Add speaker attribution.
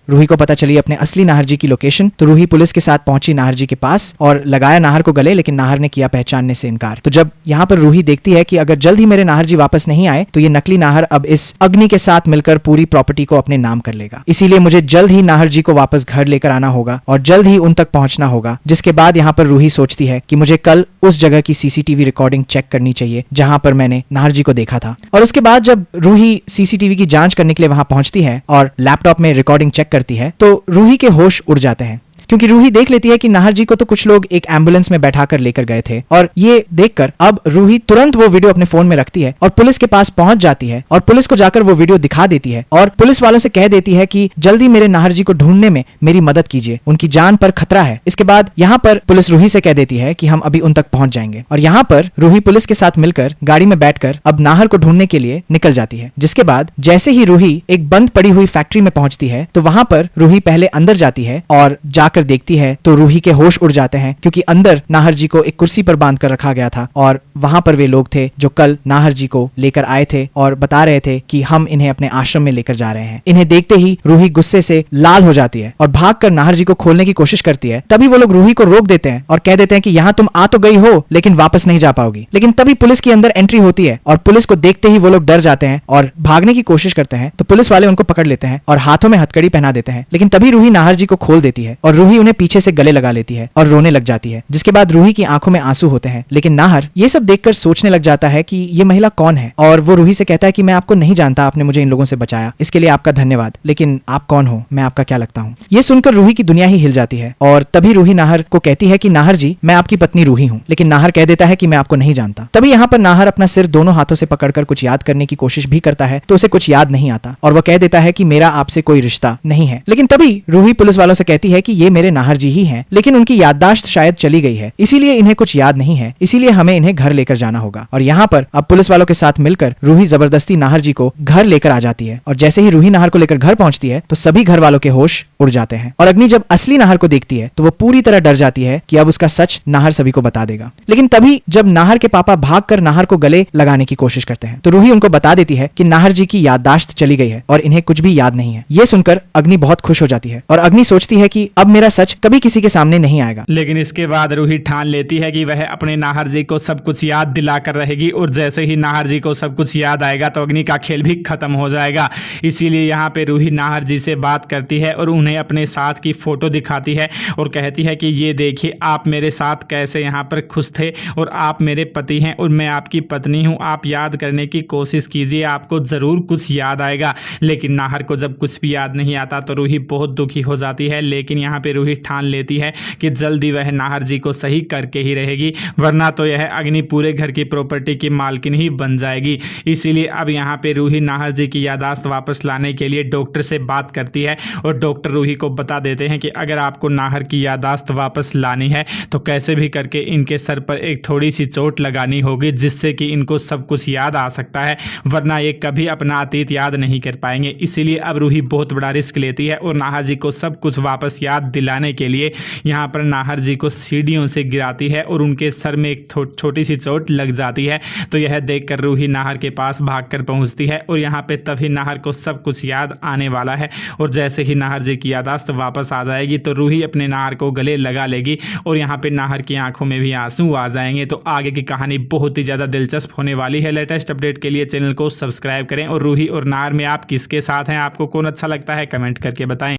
Speaker 1: रूही को पता चली अपने असली नाहर जी की लोकेशन, तो रूही पुलिस के साथ पहुंची नाहर जी के पास और लगाया नाहर को गले, लेकिन नाहर ने किया पहचानने से इनकार। तो जब यहाँ पर रूही देखती है कि अगर जल्द ही मेरे नाहर जी वापस नहीं आए तो ये नकली नाहर अब इस अग्नि के साथ मिलकर पूरी प्रॉपर्टी को अपने नाम कर लेगा, इसीलिए मुझे जल्द ही नाहर जी को वापस घर लेकर आना होगा और जल्द ही उन तक पहुंचना होगा। जिसके बाद यहाँ पर रूही सोचती है कि मुझे कल उस जगह की सीसीटीवी रिकॉर्डिंग चेक करनी चाहिए जहां पर मैंने नाहर जी को देखा था। और उसके बाद जब रूही सीसीटीवी की जांच करने के लिए वहां पहुंचती है और लैपटॉप में रिकॉर्डिंग चेक करती है तो रूही के होश उड़ जाते हैं, क्योंकि रूही देख लेती है कि नाहर जी को तो कुछ लोग एक एम्बुलेंस में बैठाकर लेकर गए थे। और ये देखकर अब रूही तुरंत वो वीडियो अपने फोन में रखती है और पुलिस के पास पहुंच जाती है और पुलिस को जाकर वो वीडियो दिखा देती है और पुलिस वालों से कह देती है कि जल्दी मेरे नाहर जी को ढूंढने में मेरी मदद कीजिए, उनकी जान पर खतरा है। इसके बाद यहाँ पर पुलिस रूही से कह देती है कि हम अभी उन तक पहुंच जाएंगे और यहाँ पर रूही पुलिस के साथ मिलकर गाड़ी में बैठकर अब नाहर को ढूंढने के लिए निकल जाती है। जिसके बाद जैसे ही रूही एक बंद पड़ी हुई फैक्ट्री में पहुंचती है तो वहां पर रूही पहले अंदर जाती है और जाकर देखती है तो रूही के होश उड़ जाते हैं, क्योंकि अंदर नाहर जी को एक कुर्सी पर बांध कर रखा गया था और वहां पर वे लोग थे जो कल नाहर जी को लेकर आए थे और बता रहे थे कि हम इन्हें अपने आश्रम में लेकर जा रहे हैं। इन्हें देखते ही रूही गुस्से से लाल हो जाती है और भागकर नाहर जी को खोलने की कोशिश करती है। तभी वो लोग रूही को रोक देते हैं और कह देते हैं कि यहाँ तुम आ तो गई हो लेकिन वापस नहीं जा पाओगी। लेकिन तभी पुलिस की अंदर एंट्री होती है और पुलिस को देखते ही वो लोग डर जाते हैं और भागने की कोशिश करते हैं। तो पुलिस वाले उनको पकड़ लेते हैं और हाथों में हथकड़ी पहना देते हैं। लेकिन तभी रूही नाहर जी को खोल देती है और रूही उन्हें पीछे से गले लगा लेती है और रोने लग जाती है। जिसके बाद रूही की आंखों में आंसू होते हैं। लेकिन नाहर ये सब देखकर सोचने लग जाता है कि ये महिला कौन है और वो रूही से कहता है कि मैं आपको नहीं जानता, आपने मुझे इन लोगों से बचाया, इसके लिए आपका धन्यवाद, लेकिन आप कौन हो, मैं आपका क्या लगता हूँ। ये सुनकर रूही की दुनिया ही हिल जाती है और तभी रूही नाहर को कहती है कि नाहर जी मैं आपकी पत्नी रूही हूँ। लेकिन नाहर कह देता है कि मैं आपको नहीं जानता। तभी यहाँ पर नाहर अपना सिर दोनों हाथों से पकड़कर कुछ याद करने की कोशिश भी करता है तो उसे कुछ याद नहीं आता और वह कह देता है कि मेरा आपसे कोई रिश्ता नहीं है। लेकिन तभी रूही पुलिस वालों से कहती है कि ये मेरे नाहर जी ही हैं, लेकिन उनकी याददाश्त शायद चली गई है, इसीलिए इन्हें कुछ याद नहीं है, इसीलिए हमें इन्हें घर लेकर जाना होगा। और यहाँ पर अब पुलिस वालों के साथ मिलकर रूही जबरदस्ती नाहर जी को घर लेकर आ जाती है और जैसे ही रूही नाहर को लेकर घर पहुंचती है तो सभी घर वालों के होश उड़ जाते हैं। और अग्नि जब असली नाहर को देखती है तो वो पूरी तरह डर जाती है कि अब उसका सच नाहर सभी को बता देगा। लेकिन तभी जब नाहर के पापा भागकर नाहर को गले लगाने की कोशिश करते हैं तो रूही उनको बता देती है कि नाहर जी की याददाश्त चली गई है और इन्हें कुछ भी याद नहीं है। ये सुनकर अग्नि बहुत खुश हो जाती है और अग्नि सोचती है कि अब मेरा सच कभी किसी के सामने नहीं आएगा।
Speaker 2: लेकिन इसके बाद रूही ठान लेती है कि वह अपने नाहर जी को सब कुछ याद दिलाकर रहेगी और जैसे ही नाहर जी को सब कुछ याद आएगा तो अग्नि का खेल भी खत्म हो जाएगा। इसीलिए यहाँ पे रूही नाहर जी से बात करती है और उन्हें अपने साथ की फोटो दिखाती है और कहती है कि ये देखिए आप मेरे साथ कैसे यहाँ पर खुश थे और आप मेरे पति हैं और मैं आपकी पत्नी हूँ, आप याद करने की कोशिश कीजिए, आपको ज़रूर कुछ याद आएगा। लेकिन नाहर को जब कुछ भी याद नहीं आता तो रूही बहुत दुखी हो जाती है। लेकिन यहाँ पे रूही ठान लेती है कि जल्दी वह नाहर जी को सही करके ही रहेगी, वरना तो यह अग्नि पूरे घर की प्रॉपर्टी की मालकिन ही बन जाएगी। इसीलिए अब यहाँ पे रूही नाहर जी की याददाश्त वापस लाने के लिए डॉक्टर से बात करती है और डॉक्टर रूही को बता देते हैं कि अगर आपको नाहर की याददाश्त वापस लानी है तो कैसे भी करके इनके सर पर एक थोड़ी सी चोट लगानी होगी जिससे कि इनको सब कुछ याद आ सकता है, वरना ये कभी अपना अतीत याद नहीं कर पाएंगे। इसीलिए अब रूही बहुत बड़ा रिस्क लेती है और नाहर जी को सब कुछ वापस याद दिलाने के लिए यहाँ पर नाहर जी को सीढ़ियों से गिराती है और उनके सर में एक छोटी सी चोट लग जाती है। तो यह देखकर रूही नाहर के पास भागकर पहुंचती है और यहाँ पे तभी नाहर को सब कुछ याद आने वाला है और जैसे ही नाहर जी की याददाश्त वापस आ जाएगी तो रूही अपने नाहर को गले लगा लेगी और यहाँ पे नाहर की आंखों में भी आंसू आ जाएंगे। तो आगे की कहानी बहुत ही ज़्यादा दिलचस्प होने वाली है। लेटेस्ट अपडेट के लिए चैनल को सब्सक्राइब करें और रूही और नाहर में आप किसके साथ हैं, आपको कौन अच्छा लगता है, कमेंट करके बताएं।